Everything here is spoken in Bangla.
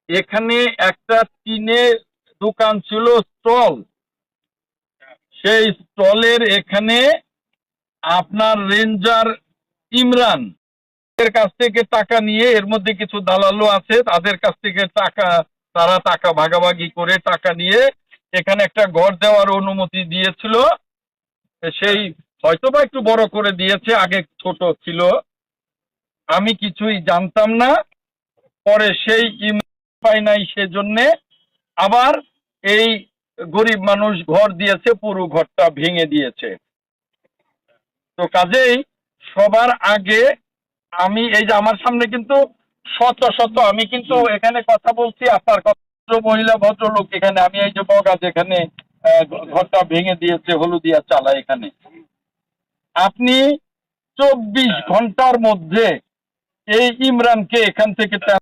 এখানে একটা টিনের দোকান ছিল, স্টল। সেই স্টলের এখানে আপনার রেঞ্জার ইমরান এর কাছ থেকে টাকা নিয়ে, এর মধ্যে কিছু দালালও আছে, তাদের কাছ থেকে তারা টাকা ভাগাভাগি করে টাকা নিয়ে এখানে একটা ঘর দেওয়ার অনুমতি দিয়েছিল। সেই হয়তোবা একটু বড় করে দিয়েছে, আগে ছোট ছিল, আমি কিছুই জানতাম না। পরে সেই পাই নাই, সেজন্য আবার এই গরিব মানুষ ঘর দিয়েছে, পুরো ঘরটা ভেঙে দিয়েছে। তো কাজেই সবার আগে আমি এই যে আমার সামনে কিন্তু শত শত, আমি কিন্তু এখানে কথা বলছি, আপনার মহিলা ভদ্রলোক এখানে, আমি এই যে বগা যেখানে ঘরটা ভেঙে দিয়েছে হলুদিয়া চালা, এখানে আপনি 24 ঘন্টার মধ্যে এই ইমরানকে এখান থেকে